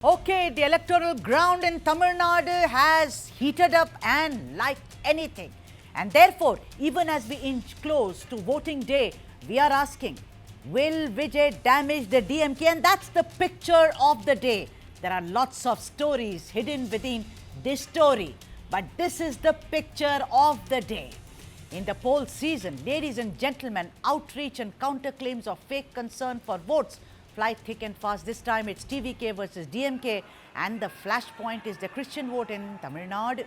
Okay, the electoral ground in Tamil Nadu has heated up and like anything. And therefore, even as we inch close to voting day, we are asking, will Vijay damage the DMK? And that's the picture of the day. There are lots of stories hidden within this story, but this is the picture of the day. In the poll season, ladies and gentlemen, outreach and counterclaims of fake concern for votes fly thick and fast. This time it's TVK versus DMK, and the flashpoint is the Christian vote in Tamil Nadu.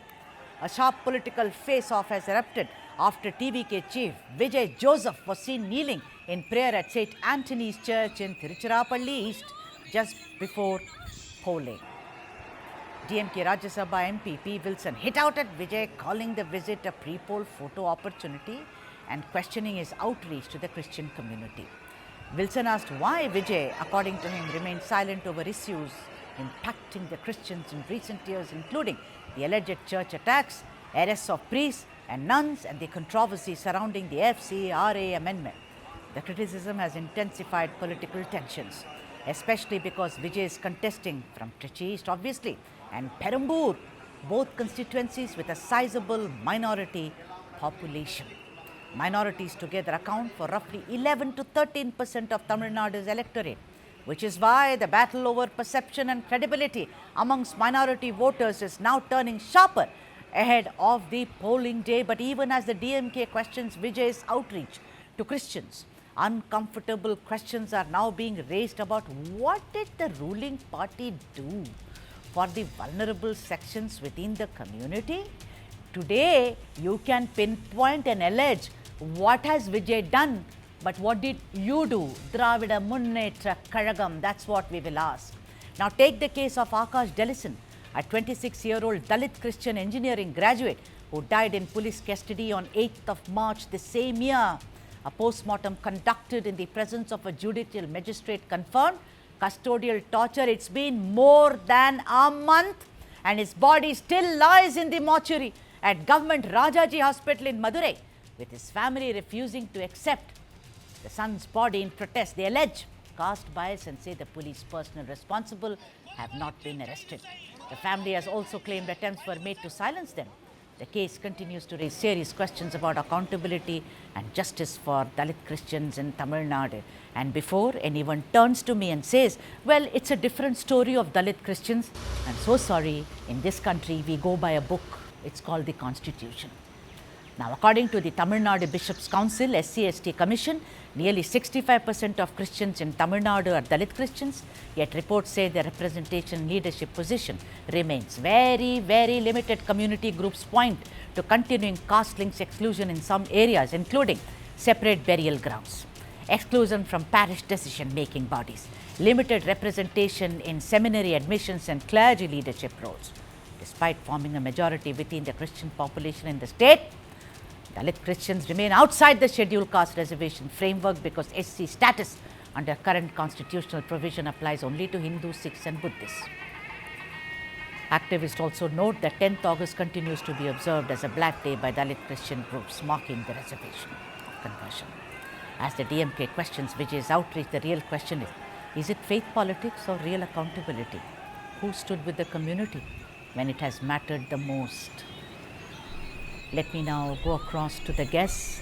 A sharp political face-off has erupted after TVK chief Vijay Joseph was seen kneeling in prayer at St. Anthony's Church in Trichy East just before polling. DMK Rajya Sabha MP P Wilson hit out at Vijay, calling the visit a pre-poll photo opportunity and questioning his outreach to the Christian community. Wilson asked why Vijay, according to him, remained silent over issues impacting the Christians in recent years, including the alleged church attacks, arrests of priests and nuns, and the controversy surrounding the FCRA amendment. The criticism has intensified political tensions, especially because Vijay is contesting from Trichy East, obviously, and Perambur, both constituencies with a sizable minority population. Minorities together account for roughly 11 to 13% of Tamil Nadu's electorate, which is why the battle over perception and credibility amongst minority voters is now turning sharper ahead of the polling day. But even as the DMK questions Vijay's outreach to Christians, uncomfortable questions are now being raised about what did the ruling party do for the vulnerable sections within the community. Today, you can pinpoint and allege what has Vijay done, but what did you do? Dravida Munnetra Kazhagam, that's what we will ask. Now take the case of Akash Delison, a 26-year-old Dalit Christian engineering graduate who died in police custody on 8th of March the same year. A post-mortem conducted in the presence of a judicial magistrate confirmed custodial torture. It's been more than a month and his body still lies in the mortuary at Government Rajaji Hospital in Madurai, with his family refusing to accept the son's body in protest. They allege caste bias and say the police personnel responsible have not been arrested. The family has also claimed attempts were made to silence them. The case continues to raise serious questions about accountability and justice for Dalit Christians in Tamil Nadu. And before anyone turns to me and says, well, it's a different story of Dalit Christians, I'm so sorry. In this country, we go by a book. It's called the Constitution. Now, according to the Tamil Nadu Bishops' Council, SC/ST Commission, nearly 65% of Christians in Tamil Nadu are Dalit Christians, yet reports say their representation leadership position remains very, very limited. Community groups point to continuing caste links exclusion in some areas, including separate burial grounds, exclusion from parish decision-making bodies, limited representation in seminary admissions and clergy leadership roles. Despite forming a majority within the Christian population in the state, Dalit Christians remain outside the scheduled caste reservation framework because SC status under current constitutional provision applies only to Hindus, Sikhs and Buddhists. Activists also note that 10th August continues to be observed as a black day by Dalit Christian groups, marking the reservation conversion. As the DMK questions Vijay's outreach, the real question is it faith politics or real accountability? Who stood with the community when it has mattered the most? Let me now go across to the guests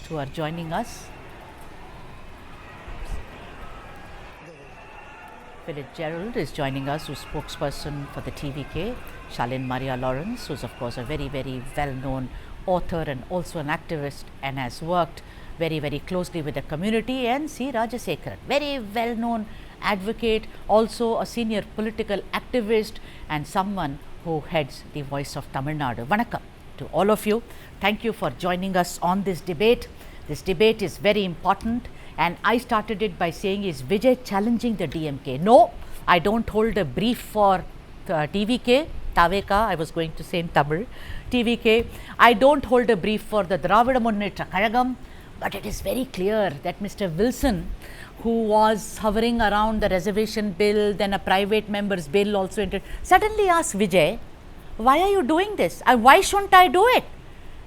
who are joining us. Philip Gerald is joining us, who's spokesperson for the TVK. Shalin Maria Lawrence, who's of course a very, very well-known author and also an activist and has worked very, very closely with the community. And C. Rajasekaran, very well-known advocate, also a senior political activist and someone who heads the Voice of Tamil Nadu. Vanakkam to all of you. Thank you for joining us on this debate. This debate is very important, and I started it by saying, is Vijay challenging the DMK? No, I don't hold a brief for TVK, TVK, I was going to say in Tamil, TVK. I don't hold a brief for the Dravida Munnetra Kazhagam, but it is very clear that Mr. Wilson, who was hovering around the reservation bill, then a private member's bill also entered, suddenly asked Vijay, why are you doing this? Why shouldn't I do it?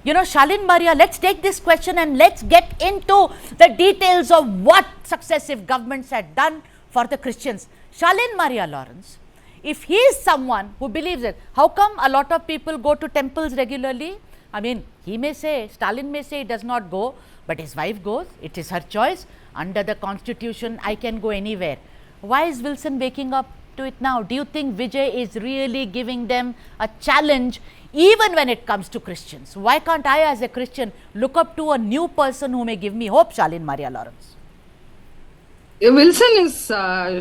You know, Shalin Maria, let's take this question and let's get into the details of what successive governments had done for the Christians. Shalin Maria Lawrence, if he is someone who believes it, how come a lot of people go to temples regularly? I mean, he may say, Stalin may say he does not go, but his wife goes. It is her choice. Under the constitution, I can go anywhere. Why is Wilson waking up to it now? Do you think Vijay is really giving them a challenge even when it comes to Christians? Why can't I as a Christian look up to a new person who may give me hope, Shalin Maria Lawrence? Wilson is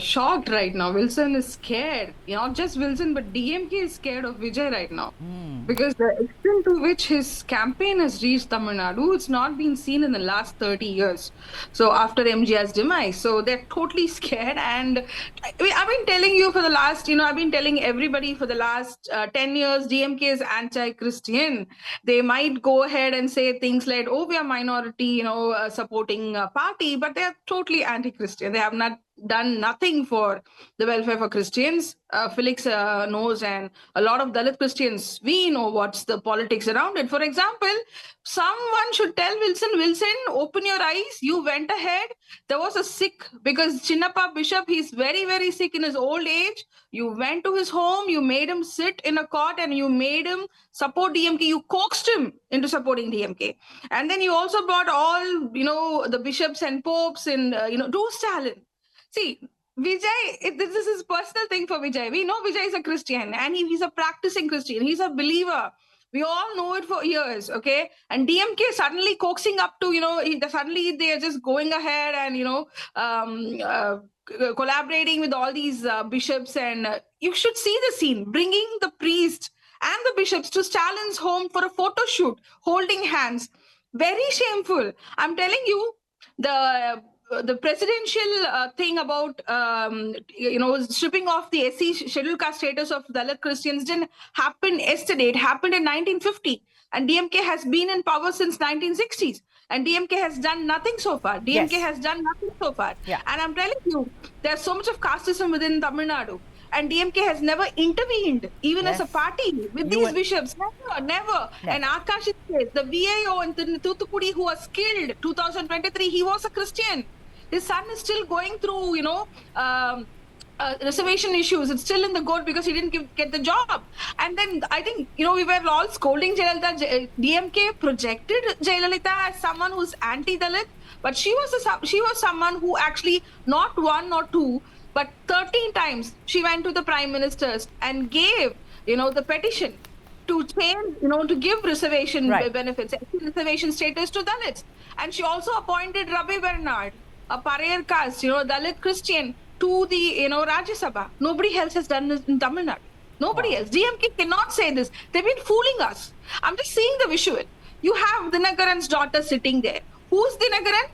shocked right now. Wilson is scared. Not just Wilson, but DMK is scared of Vijay right now. Because the extent to which his campaign has reached Tamil Nadu, it's not been seen in the last 30 years. So after MGR's demise. So they're totally scared. And I've been telling you for the last, I've been telling everybody for the last 10 years, DMK is anti-Christian. They might go ahead and say things like, oh, we are minority, supporting party, but they're totally anti-Christian. They have not done nothing for the welfare for Christians. Felix knows, and a lot of Dalit Christians, we know what's the politics around it. For example, someone should tell Wilson, open your eyes. You went ahead. There was a sick, because Chinnappa Bishop, he's very, very sick in his old age. You went to his home, you made him sit in a cot and you made him support DMK. You coaxed him into supporting DMK. And then you also brought all, the bishops and popes and, to Stalin. See, Vijay, this is his personal thing for Vijay. We know Vijay is a Christian and he's a practicing Christian. He's a believer. We all know it for years, okay? And DMK suddenly coaxing up to, suddenly they are just going ahead and, collaborating with all these bishops. And you should see the scene, bringing the priest and the bishops to Stalin's home for a photo shoot, holding hands. Very shameful. I'm telling you, the presidential thing about, stripping off the SC scheduled caste status of Dalit Christians didn't happen yesterday. It happened in 1950. And DMK has been in power since 1960s. And DMK has done nothing so far. DMK has done nothing so far. Yeah. And I'm telling you, there's so much of casteism within Tamil Nadu. And DMK has never intervened, even as a party, with these bishops. Never. And Akash says, the VAO in Thoothukudi who was killed 2023, he was a Christian. His son is still going through, reservation issues. It's still in the court because he didn't get the job. And then I think, we were all scolding Jayalalitha. DMK projected Jayalalitha as someone who's anti-Dalit, but she was someone who actually not one or two, but 13 times she went to the prime ministers and gave, the petition to change, to give reservation benefits, reservation status to Dalits. And she also appointed Ravi Bernard, a Paraiyar caste, Dalit Christian, to the, Rajya Sabha. Nobody else has done this in Tamil Nadu. Nobody else. DMK cannot say this. They've been fooling us. I'm just seeing the visual. You have Dinakaran's daughter sitting there. Who's Dinakaran?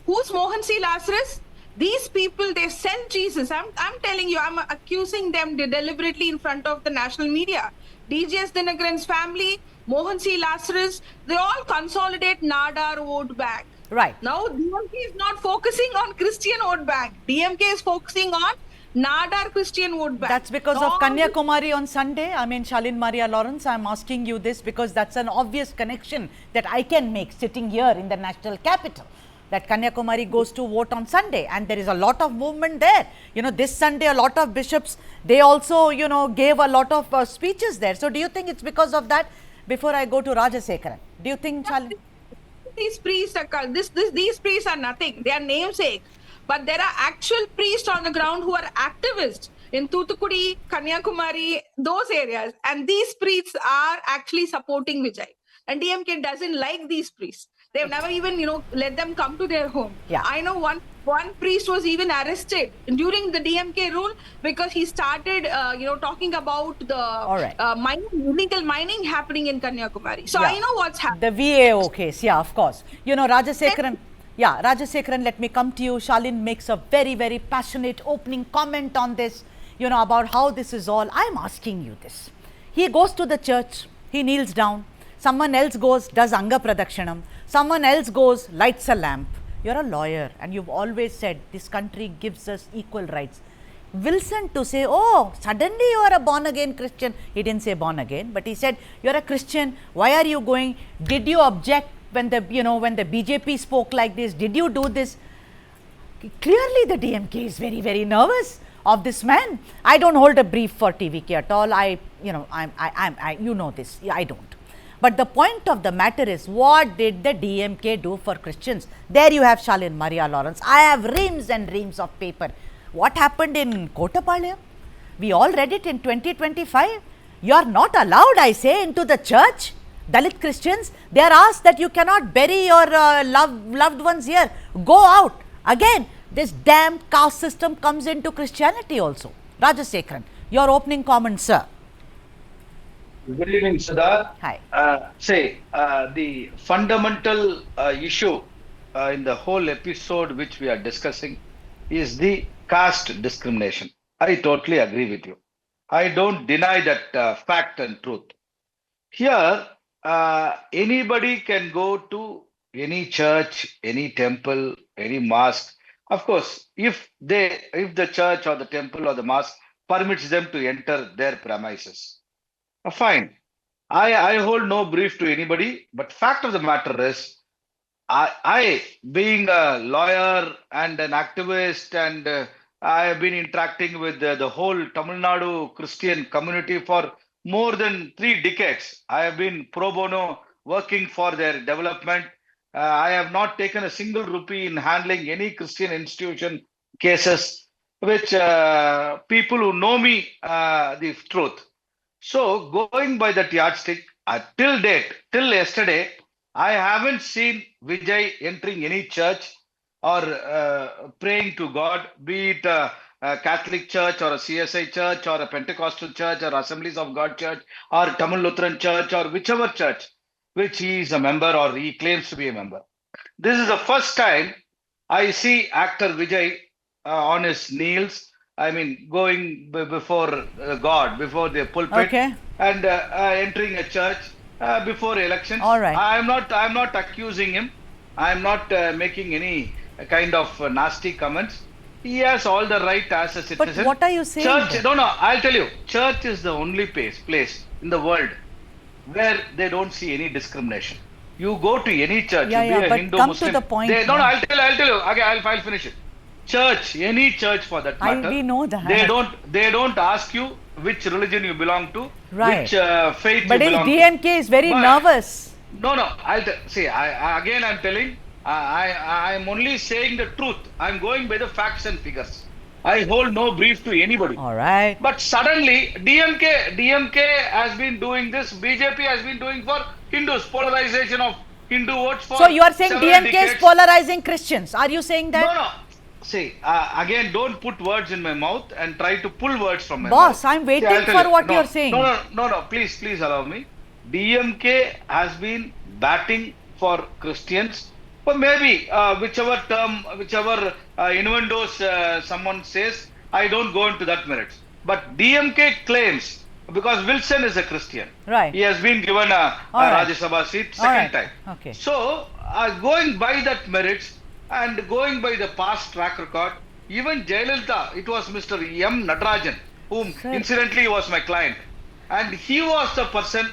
Who's Mohan C. Lazarus? These people, they sell Jesus. I'm telling you, I'm accusing them deliberately in front of the national media. DGS Dinakaran's family, Mohan C. Lazarus, they all consolidate Nadar vote bank. Right. Now, DMK is not focusing on Christian vote bank. DMK is focusing on Nadar Christian vote bank. That's because of Kanyakumari on Sunday. I mean, Shalin Maria Lawrence, I'm asking you this because that's an obvious connection that I can make sitting here in the national capital. That Kanyakumari goes to vote on Sunday and there is a lot of movement there. This Sunday, a lot of bishops, they also, gave a lot of speeches there. So, do you think it's because of that? Before I go to Rajasekaran, do you think, Shalin? These priests these priests are nothing. They are namesake. But there are actual priests on the ground who are activists in Thoothukudi, Kanyakumari, those areas. And these priests are actually supporting Vijay. And DMK doesn't like these priests. They've never even, let them come to their home. Yeah. I know one priest was even arrested during the DMK rule because he started, talking about the illegal mining happening in Kanyakumari. So I know what's happening. The VAO case, of course. Rajasekaran, Rajasekaran, let me come to you. Shalin makes a very, very passionate opening comment on this, about how this is all. I'm asking you this. He goes to the church, he kneels down. Someone else goes, does Anga Pradakshanam. Someone else goes, lights a lamp. You're a lawyer and you've always said this country gives us equal rights. Wilson to say, oh, suddenly you are a born again Christian. He didn't say born again, but he said, you're a Christian. Why are you going? Did you object when the BJP spoke like this? Did you do this? Clearly the DMK is very, very nervous. of this man. I don't hold a brief for TVK at all. You know this. I don't. But the point of the matter is, what did the DMK do for Christians? There you have Shalin Maria Lawrence. I have reams and reams of paper. What happened in Kottapalayam? We all read it in 2025. You are not allowed, I say, into the church. Dalit Christians, they are asked that you cannot bury your loved ones here. Go out. Again, this damn caste system comes into Christianity also. Rajasekharan, your opening comment, sir. Good evening, Sudha. Hi. The fundamental issue in the whole episode which we are discussing is the caste discrimination. I totally agree with you. I don't deny that fact and truth. Here, anybody can go to any church, any temple, any mosque. Of course, if the church or the temple or the mosque permits them to enter their premises. Fine. I hold no brief to anybody, but fact of the matter is, I being a lawyer and an activist, and I have been interacting with the whole Tamil Nadu Christian community for more than 3 decades. I have been pro bono working for their development. I have not taken a single rupee in handling any Christian institution cases, which people who know me, the truth. So going by that yardstick, till yesterday, I haven't seen Vijay entering any church or praying to God, be it a Catholic church or a CSI church or a Pentecostal church or Assemblies of God church or Tamil Lutheran church or whichever church which he is a member or he claims to be a member. This is the first time I see actor Vijay on his knees. I mean, going before God, before the pulpit, and entering a church before elections. All right. I'm not accusing him. I'm not making any kind of nasty comments. He has all the right as a citizen. But what are you saying? Church, no, I'll tell you. Church is the only place in the world where they don't see any discrimination. You go to any church, you be a but Hindu, come Muslim. to the point. I'll tell you. Okay, I'll finish it. Church, any church for that matter. We know that. They don't ask you which religion you belong to, right. which faith but you belong to. But DMK is very nervous. No, I'm telling. I'm only saying the truth. I'm going by the facts and figures. I hold no brief to anybody. All right. But suddenly, DMK has been doing this. BJP has been doing for Hindus, polarization of Hindu votes for. So you are saying DMK decades. is polarizing Christians? Are you saying that? No. See, again, don't put words in my mouth and try to pull words from my mouth. Boss, I'm waiting for what you're saying. No, please allow me. DMK has been batting for Christians. But maybe whichever innuendos someone says, I don't go into that merits. But DMK claims, because Wilson is a Christian. Right. He has been given a Rajya Sabha seat second time. Okay. So, going by that merits and going by the past track record, even Jayalalitha, it was Mr. M. Natarajan, whom incidentally was my client. And he was the person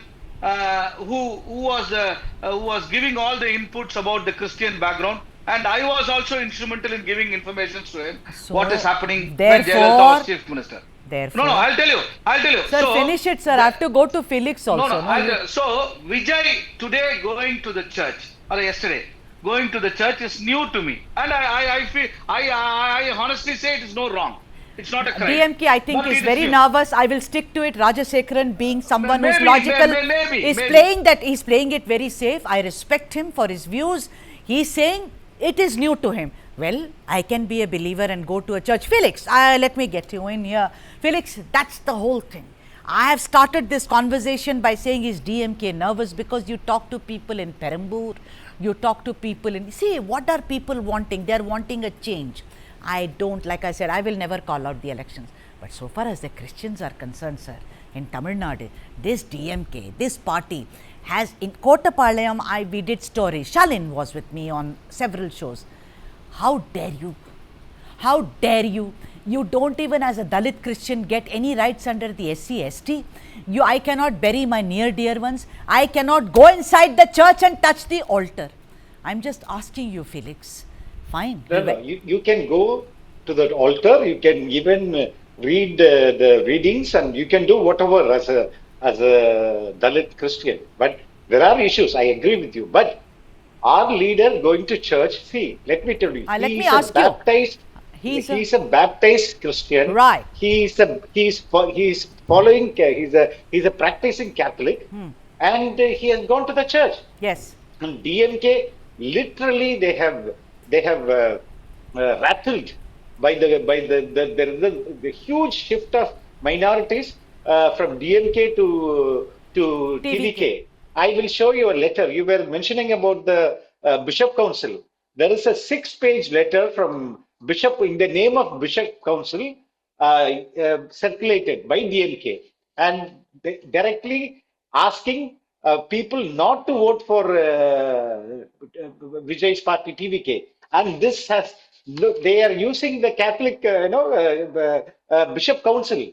who was giving all the inputs about the Christian background, and I was also instrumental in giving information to him what is happening when Jayalalitha was chief minister. Therefore, No, I'll tell you. Sir, so, finish it, sir. I have to go to Felix also. So Vijay today going to the church, or yesterday going to the church is new to me, and I honestly say it is no wrong. It's not a crime. DMK, I think, is very nervous. I will stick to it. Rajasekharan, being someone who's logical, is playing it very safe. I respect him for his views. He's saying it is new to him. Well, I can be a believer and go to a church. Felix, let me get you in here. Felix, that's the whole thing. I have started this conversation by saying, is DMK nervous? Because you talk to people in Perambur, you talk to people in... See, what are people wanting? They are wanting a change. I don't, like I said, I will never call out the elections. But so far as the Christians are concerned, sir, in Tamil Nadu, this DMK, this party has, in Kottapalayam, we did stories. Shalin was with me on several shows. How dare you? How dare you? You don't even as a Dalit Christian get any rights under the SC, ST. I cannot bury my near dear ones. I cannot go inside the church and touch the altar. I'm just asking you, Felix. Fine. No, you can go to the altar. You can even read the readings, and you can do whatever as a Dalit Christian. But there are issues. I agree with you. But our leader going to church, see, let me tell you, Let me he is a ask you. baptized. He's a baptized Christian. Right. He's following. He's a practicing Catholic, and he has gone to the church. Yes. And DMK, literally, they have rattled by the huge shift of minorities from DMK to TVK. I will show you a letter. You were mentioning about the Bishop Council. There is a 6-page letter from Bishop in the name of Bishop Council circulated by DMK, and directly asking people not to vote for Vijay's party TVK. And this has, look, they are using the Catholic, Bishop Council,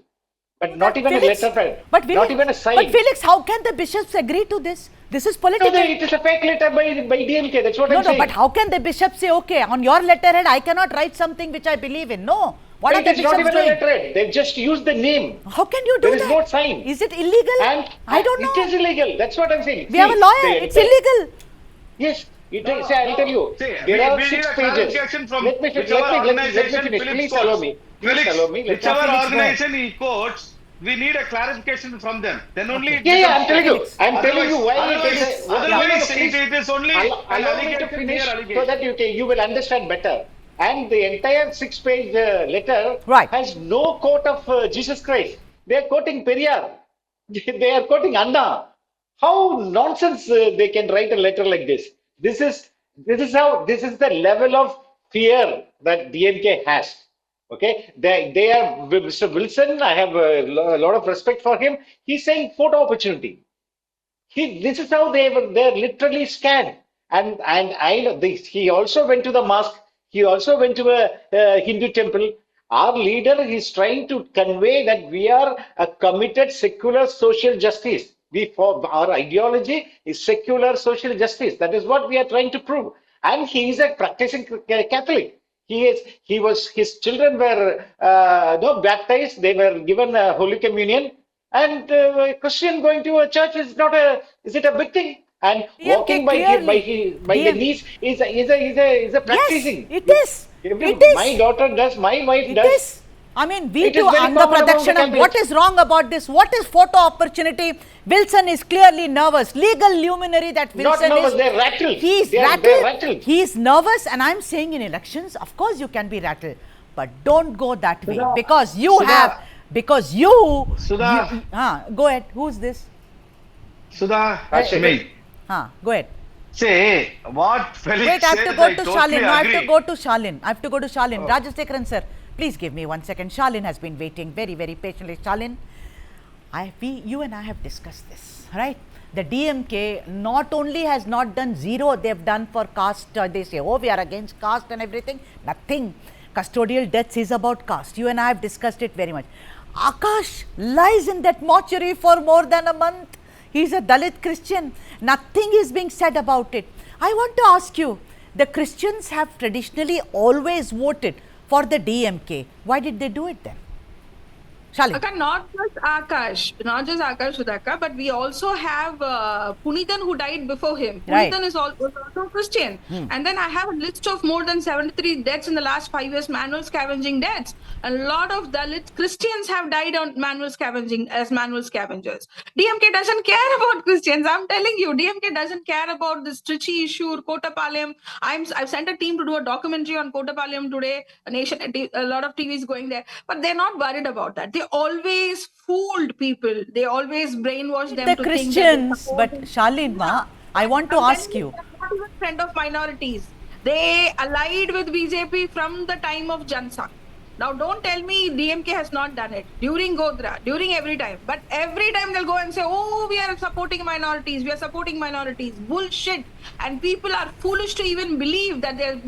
but not even Felix, a letter, but not even a sign. But Felix, how can the bishops agree to this? This is political. No, it is a fake letter by DMK. That's what I'm saying. But how can the bishops say, okay, on your letterhead, I cannot write something which I believe in? No. What are the bishops not even doing? a letterhead. They've just used the name. How can you do that? There is no sign. Is it illegal? And I don't know. It is illegal. That's what I'm saying. We have a lawyer. It's illegal. Yes. I'll tell you. There are 6 pages. Let me finish. Please allow me. Whichever organization he quotes, we need a clarification from them. Then only. Yeah, I'm telling you. I'm telling you why it is. Otherwise, it is only. Allow me to finish so that you will understand better. And the entire 6-page letter has no quote of Jesus Christ. They are quoting Periyar. They are quoting Anna. How nonsense they can write a letter like this. This is the level of fear that DMK has. Okay, they are Mr. Wilson. I have a lot of respect for him. He's saying photo opportunity. This is how they're literally scared. And I know this. He also went to the mosque. He also went to a Hindu temple. Our leader is trying to convey that we are a committed secular social justice. Our ideology is secular social justice. That is what we are trying to prove. And he is a practicing Catholic. His children were baptized. They were given Holy Communion. And a Christian going to a church is it a big thing? And DMK walking by the knees is a practicing. Yes, it is. My daughter does. My wife does. It is. I mean, we too, Andhra Pradesh. What is wrong about this? What is photo opportunity? Wilson is clearly nervous. Legal luminary that Wilson not nervous, is. They're rattled. They're rattled. He is nervous, and I'm saying in elections, of course you can be rattled, but don't go that way because you have. Because you. Sudha. Go ahead. Who's this? Sudha, that's me. Go ahead. Say what Felix Wait, I have to go to Shalin. No, I have to go to Shalin. Oh. Rajasekharan sir, please give me 1 second. Shalin has been waiting very, very patiently. Shalin, you and I have discussed this, right? The DMK not only has not done zero, they have done for caste. They say, oh, we are against caste and everything. Nothing. Custodial deaths is about caste. You and I have discussed it very much. Akash lies in that mortuary for more than a month. He is a Dalit Christian. Nothing is being said about it. I want to ask you, the Christians have traditionally always voted for the DMK. Why did they do it then? Shalin. Not just Akash Sudhakar, but we also have Punithan who died before him. Punithan was also Christian. And then I have a list of more than 73 deaths in the last 5 years, manual scavenging deaths. A lot of Dalit Christians have died on manual scavenging as manual scavengers. DMK doesn't care about Christians. I'm telling you, DMK doesn't care about this Trichy issue or Kottapalayam. I've sent a team to do a documentary on Kottapalayam today. A lot of TV is going there, but they're not worried about that. They always fooled people. They always brainwashed them the to Christians, think but Shalin, I want to ask you. Not even friend of minorities. They allied with BJP from the time of Jansa. Now, don't tell me DMK has not done it during Godra, during every time. But every time they'll go and say, oh, we are supporting minorities. We are supporting minorities. Bullshit. And people are foolish to even believe that they're,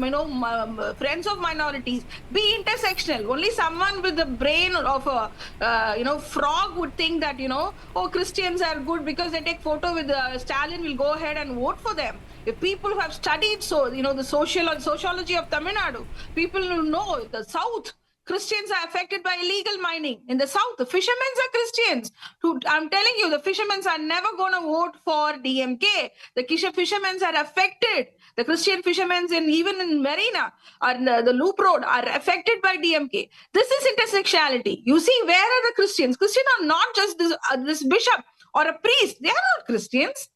friends of minorities. Be intersectional. Only someone with the brain of a, frog would think that, oh, Christians are good because they take photo with Stalin. Will go ahead and vote for them. If people who have studied the sociology of Tamil Nadu, people who know the South, Christians are affected by illegal mining in the south. The fishermen are Christians. I'm telling you, the fishermen are never going to vote for DMK. The fishermen are affected. The Christian fishermen even in Marina or the Loop Road are affected by DMK. This is intersectionality. You see, where are the Christians? Christians are not just this bishop or a priest. They are not Christians.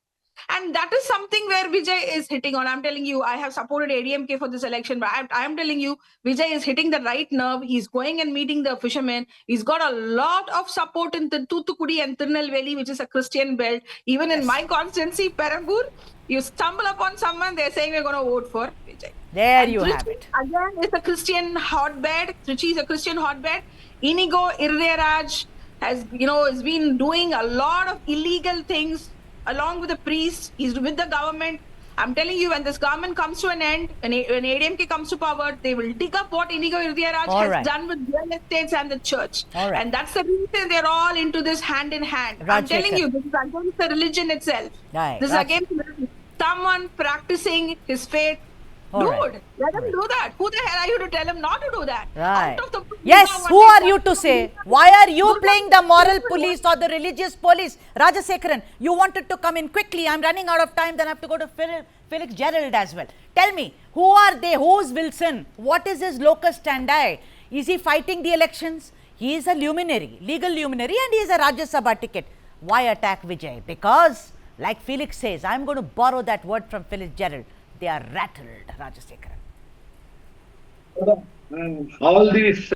And that is something where Vijay is hitting on. I'm telling you, I have supported ADMK for this election, but I'm telling you, Vijay is hitting the right nerve. He's going and meeting the fishermen. He's got a lot of support in the Toothukudi and Tirunelveli, which is a Christian belt. Even in my constituency, Perambur, you stumble upon someone, they're saying we're going to vote for Vijay. There you have it. Again, it's a Christian hotbed. Trichy is a Christian hotbed. Inigo Irdeyaraj has been doing a lot of illegal things along with the priests. He's with the government. I'm telling you, when this government comes to an end, when ADMK comes to power, they will dig up what Inigo Irdeyaraj has done with real estates and the church. And that's the reason they're all into this hand in hand. I'm telling you, this is against the religion itself. This is against someone practicing his faith. Dude, let him do that. Who the hell are you to tell him not to do that? Yes, who are you to say? Why are you playing the moral police or the religious police? Rajasekaran, you wanted to come in quickly. I'm running out of time. Then I have to go to Felix Gerald as well. Tell me, who are they? Who's Wilson? What is his locus standi? Is he fighting the elections? He is a luminary, legal luminary, and he is a Rajya Sabha ticket. Why attack Vijay? Because, like Felix says, I'm going to borrow that word from Felix Gerald. They are rattled, Rajasekaran. All this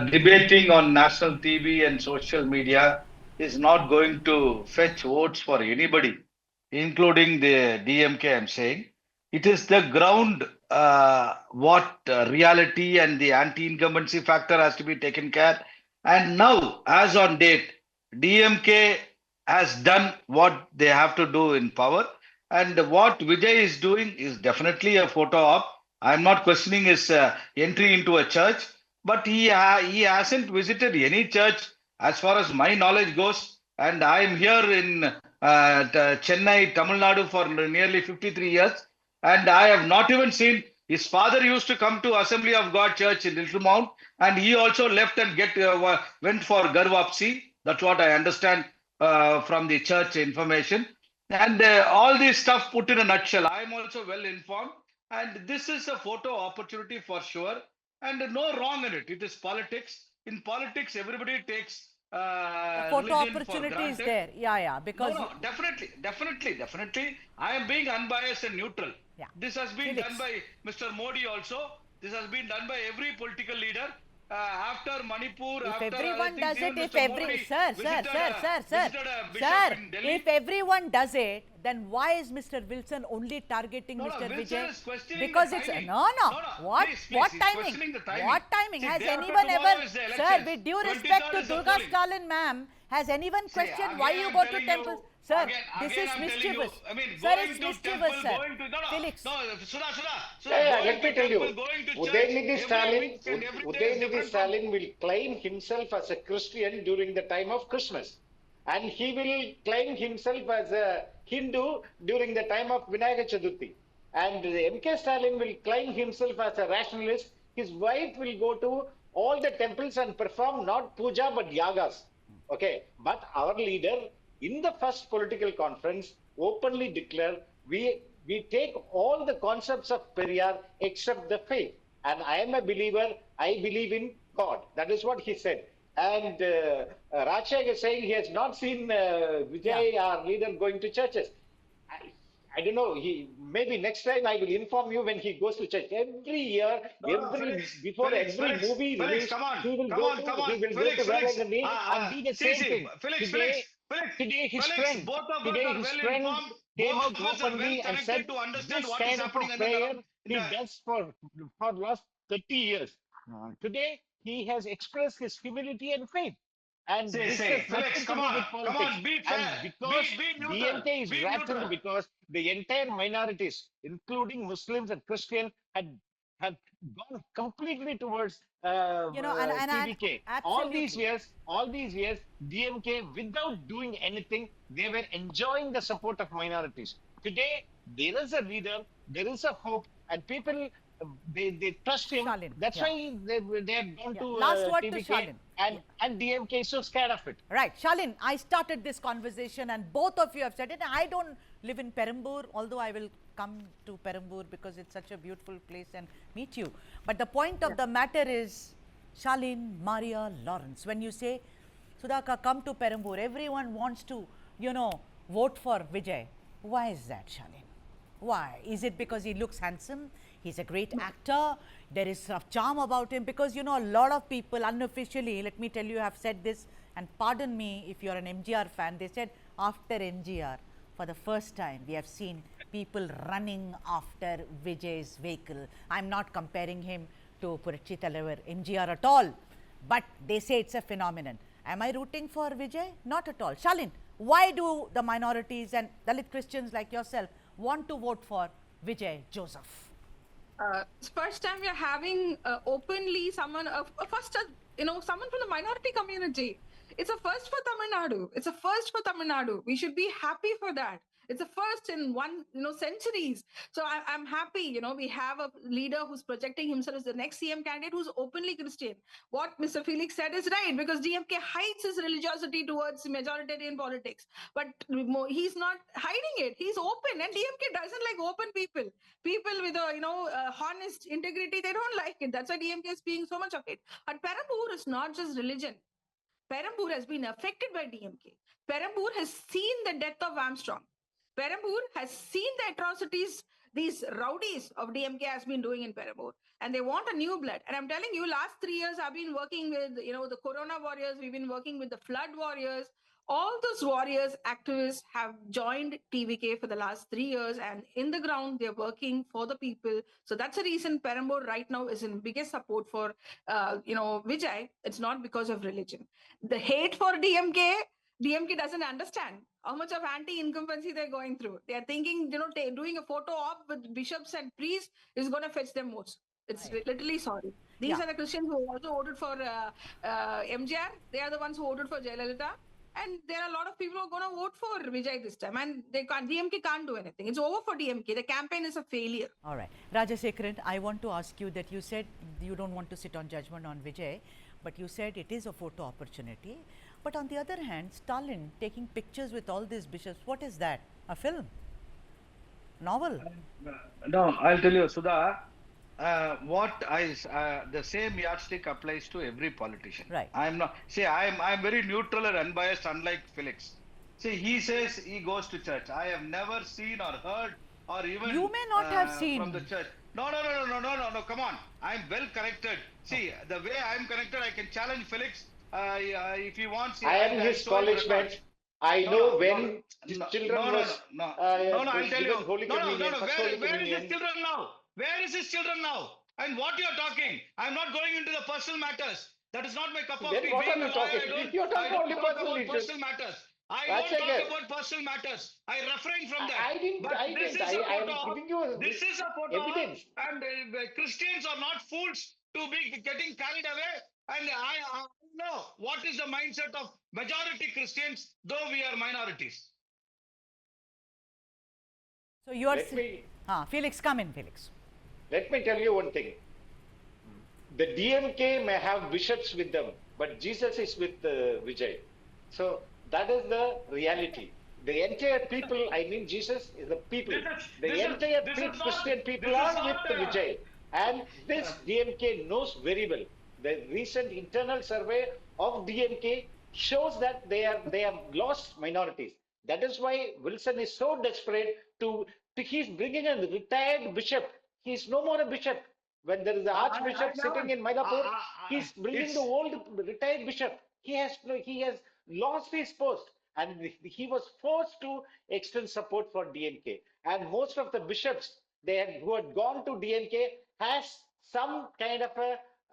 debating on national TV and social media is not going to fetch votes for anybody, including the DMK, I'm saying. It is the ground, reality and the anti-incumbency factor has to be taken care. And now, as on date, DMK has done what they have to do in power. And what Vijay is doing is definitely a photo op. I'm not questioning his entry into a church, but he hasn't visited any church as far as my knowledge goes. And I'm here in Chennai, Tamil Nadu for nearly 53 years. And I have not even seen, his father used to come to Assembly of God Church in Little Mount. And he also left and went for Garvapsi. That's what I understand from the church information. And all this stuff put in a nutshell. I am also well informed. And this is a photo opportunity for sure. And no wrong in it. It is politics. In politics, everybody takes photo opportunity is there. Because no, definitely. I am being unbiased and neutral. This has been done by Mr. Modi also. This has been done by every political leader. After Manipur, if everyone does it, if everyone does it, then why is Mr. Wilson only targeting Mr. Vijay? Because it's what timing? What timing? Has anyone ever, sir, with due respect to Durga Stalin ma'am, has anyone questioned why you go to temples? Sir, this is mischievous. Sir, it's mischievous, sir. Felix. Let me tell you, Udayanidhi Stalin will claim himself as a Christian during the time of Christmas. And he will claim himself as a Hindu during the time of Vinayaka Chaturthi. And MK Stalin will claim himself as a rationalist. His wife will go to all the temples and perform not puja but yagas. Okay, but our leader in the first political conference openly declared we take all the concepts of Periyar except the faith. And I am a believer, I believe in God. That is what he said. And Rajshek is saying he has not seen Vijay, our leader, going to churches. I don't know. Maybe next time I will inform you when he goes to church. Every year, before every movie release, he will go to Varaganani and do the same thing. Today his friend came out openly and said this kind of prayer he does for last 30 years. Today he has expressed his humility and faith. And this has nothing to do with politics. And because DMK is rattled because the entire minorities, including Muslims and Christians, have gone completely towards TVK. All these years, DMK, without doing anything, they were enjoying the support of minorities. Today, there is a leader, there is a hope, and people they trust him. Shalin, That's yeah. why they have gone to Last word to TVK, Shalin. and DMK is so scared of it. Right. Shalin, I started this conversation and both of you have said it. I don't live in Perambur, although I will come to Perambur because it's such a beautiful place and meet you. But the point of the matter is, Shalin, Maria, Lawrence, when you say, Sudhaka, come to Perambur, everyone wants to, vote for Vijay. Why is that, Shalin? Why? Is it because he looks handsome? He's a great actor. There is a charm about him because, a lot of people unofficially, let me tell you, have said this, and pardon me if you're an MGR fan, they said after MGR, for the first time, we have seen people running after Vijay's vehicle. I'm not comparing him to Purachi Talavar, MGR at all, but they say it's a phenomenon. Am I rooting for Vijay? Not at all. Shalin, why do the minorities and Dalit Christians like yourself want to vote for Vijay Joseph? It's first time we are having openly someone, someone from the minority community. It's a first for Tamil Nadu. It's a first for Tamil Nadu. We should be happy for that. It's a first in centuries. So I'm happy, we have a leader who's projecting himself as the next CM candidate who's openly Christian. What Mr. Felix said is right, because DMK hides his religiosity towards majoritarian politics. But he's not hiding it. He's open, and DMK doesn't like open people. People with honest integrity, they don't like it. That's why DMK is being so much of it. And Perambur is not just religion. Perambur has been affected by DMK. Perambur has seen the death of Armstrong. Perambur has seen the atrocities these rowdies of DMK has been doing in Perambur, and they want a new blood. And I'm telling you, last 3 years I've been working with, the Corona warriors. We've been working with the flood warriors. All those warriors, activists have joined TVK for the last 3 years, and in the ground, they're working for the people. So that's the reason Perambur right now is in biggest support for, Vijay. It's not because of religion. The hate for DMK doesn't understand how much of anti-incumbency they're going through. They are thinking, doing a photo op with bishops and priests is going to fetch them votes. It's literally sorry. These are the Christians who also voted for MGR. They are the ones who voted for Jayalalitha. And there are a lot of people who are going to vote for Vijay this time. And DMK can't do anything. It's over for DMK. The campaign is a failure. All right. Rajasekaran, I want to ask you that you said you don't want to sit on judgment on Vijay, but you said it is a photo opportunity. But on the other hand, Stalin taking pictures with all these bishops, what is that? A film? Novel? No, I'll tell you, Sudha, the same yardstick applies to every politician. Right. I'm very neutral and unbiased, unlike Felix. See, he says he goes to church. I have never seen or heard or even you may not have seen from the church. No, come on. I'm well connected. See, the way I'm connected, I can challenge Felix. If he wants, I am his college mate. I know when children was I'll tell you. Holy Communion, Where is his children now? Where is his children now? And what you are talking? I'm not going into the personal matters. That is not my cup of tea. What are you talking? You're talking only personal matters. I don't talk about personal matters. I refrain from that. I didn't. This is a photo. Evidence. And Christians are not fools to be getting carried away. And I know what is the mindset of majority Christians, though we are minorities. So you are Felix, come in, Felix. Let me tell you one thing. The DMK may have bishops with them, but Jesus is with Vijay. So that is the reality. The entire people, I mean Jesus, is the people. The entire Christian people are with Vijay. And this DMK knows very well. The recent internal survey of DMK shows that they have lost minorities. That is why Wilson is so desperate he's bringing a retired bishop. He's no more a bishop. When there is an archbishop sitting in Mylapore, he's bringing the old retired bishop. He has lost his post, and he was forced to extend support for DMK. And most of the bishops who had gone to DMK has some kind of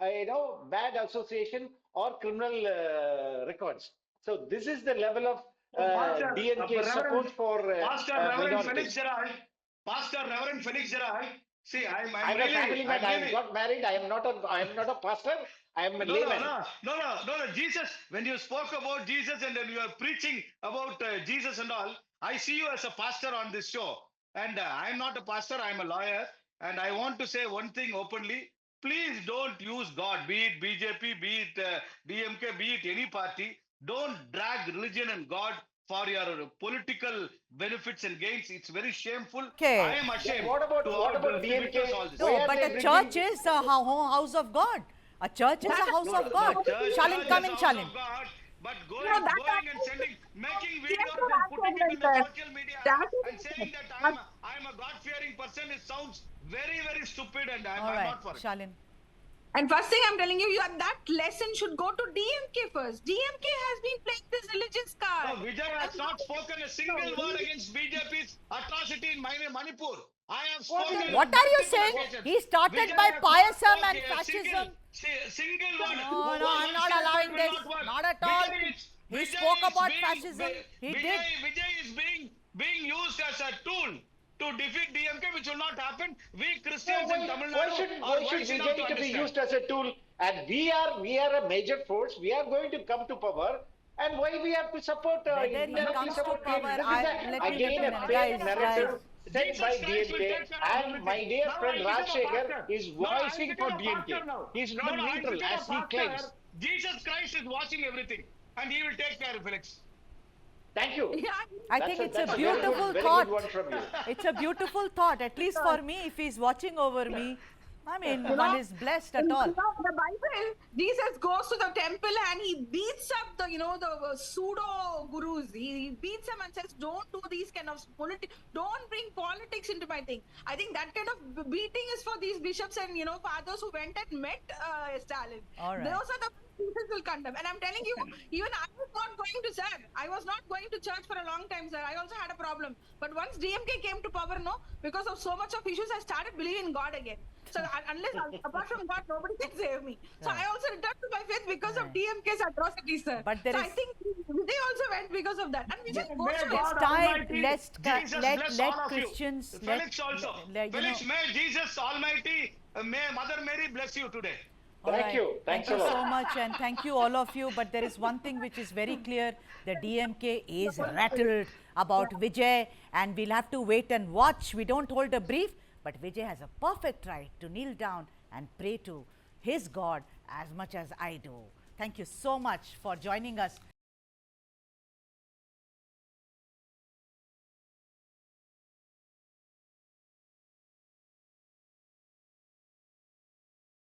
a bad association or criminal records. So this is the level of DMK support for minorities. Pastor Reverend Felix Gerard. See, I'm a family man. I got married. I am not a pastor. I am a layman. No. Jesus, when you spoke about Jesus and then you are preaching about Jesus and all, I see you as a pastor on this show. And I'm not a pastor. I'm a lawyer. And I want to say one thing openly. Please don't use God, be it BJP, be it DMK, be it any party. Don't drag religion and God for your political benefits and gains. It's very shameful. Okay. I am ashamed. What about to DMK? witness all this. No, but a church is a house of God. A church is a house of God. Shalin, come in, Shalin. But going and making videos and putting it in the social media and saying that I'm a God-fearing person, it sounds very, very stupid, and I'm not for it. Shalin. And first thing I'm telling you, that lesson should go to DMK first. DMK has been playing this religious card. No, Vijay has not spoken a single word against BJP's atrocity in Manipur. I have spoken. What are you saying? He started by pietism and fascism. Single one. No, I'm not allowing this. Not at all. He spoke about fascism. He did. Vijay is being used as a tool to defeat DMK, which will not happen. We Christians in Tamil Nadu why should Vijay to be used as a tool? And we are a major force. We are going to come to power. And why we have to support? Whether he comes to power, let me again a fake narrative set by DMK. And my dear friend Rajshekhar is voicing for DMK. He is not neutral as he claims. Jesus Christ is watching everything, and he will take care of Felix. Thank you. I think it's a very beautiful good thought. one from you. It's a beautiful thought, at least for me, if he's watching over me. I mean, one is blessed at all. In the Bible, Jesus goes to the temple and he beats up the pseudo gurus. He beats them and says, "Don't do these kind of don't bring politics into my thing." I think that kind of beating is for these bishops and fathers who went and met Stalin. All right. Those are the Jesus will condemn. And I'm telling you, even I was not going to, sir. I was not going to church for a long time, sir. I also had a problem. But once DMK came to power, because of so much of issues, I started believing in God again. So unless, apart from God, nobody can save me. So I also returned to my faith because of DMK's atrocities, sir. But so I think they also went because of that. And we just go to It's time, let Christians, Felix also. Felix, may Jesus Almighty, may Mother Mary bless you today. Thank you. Thank you so much, and thank you all of you. But there is one thing which is very clear: the DMK is rattled about Vijay, and we'll have to wait and watch. We don't hold a brief, but Vijay has a perfect right to kneel down and pray to his God as much as I do. Thank you so much for joining us.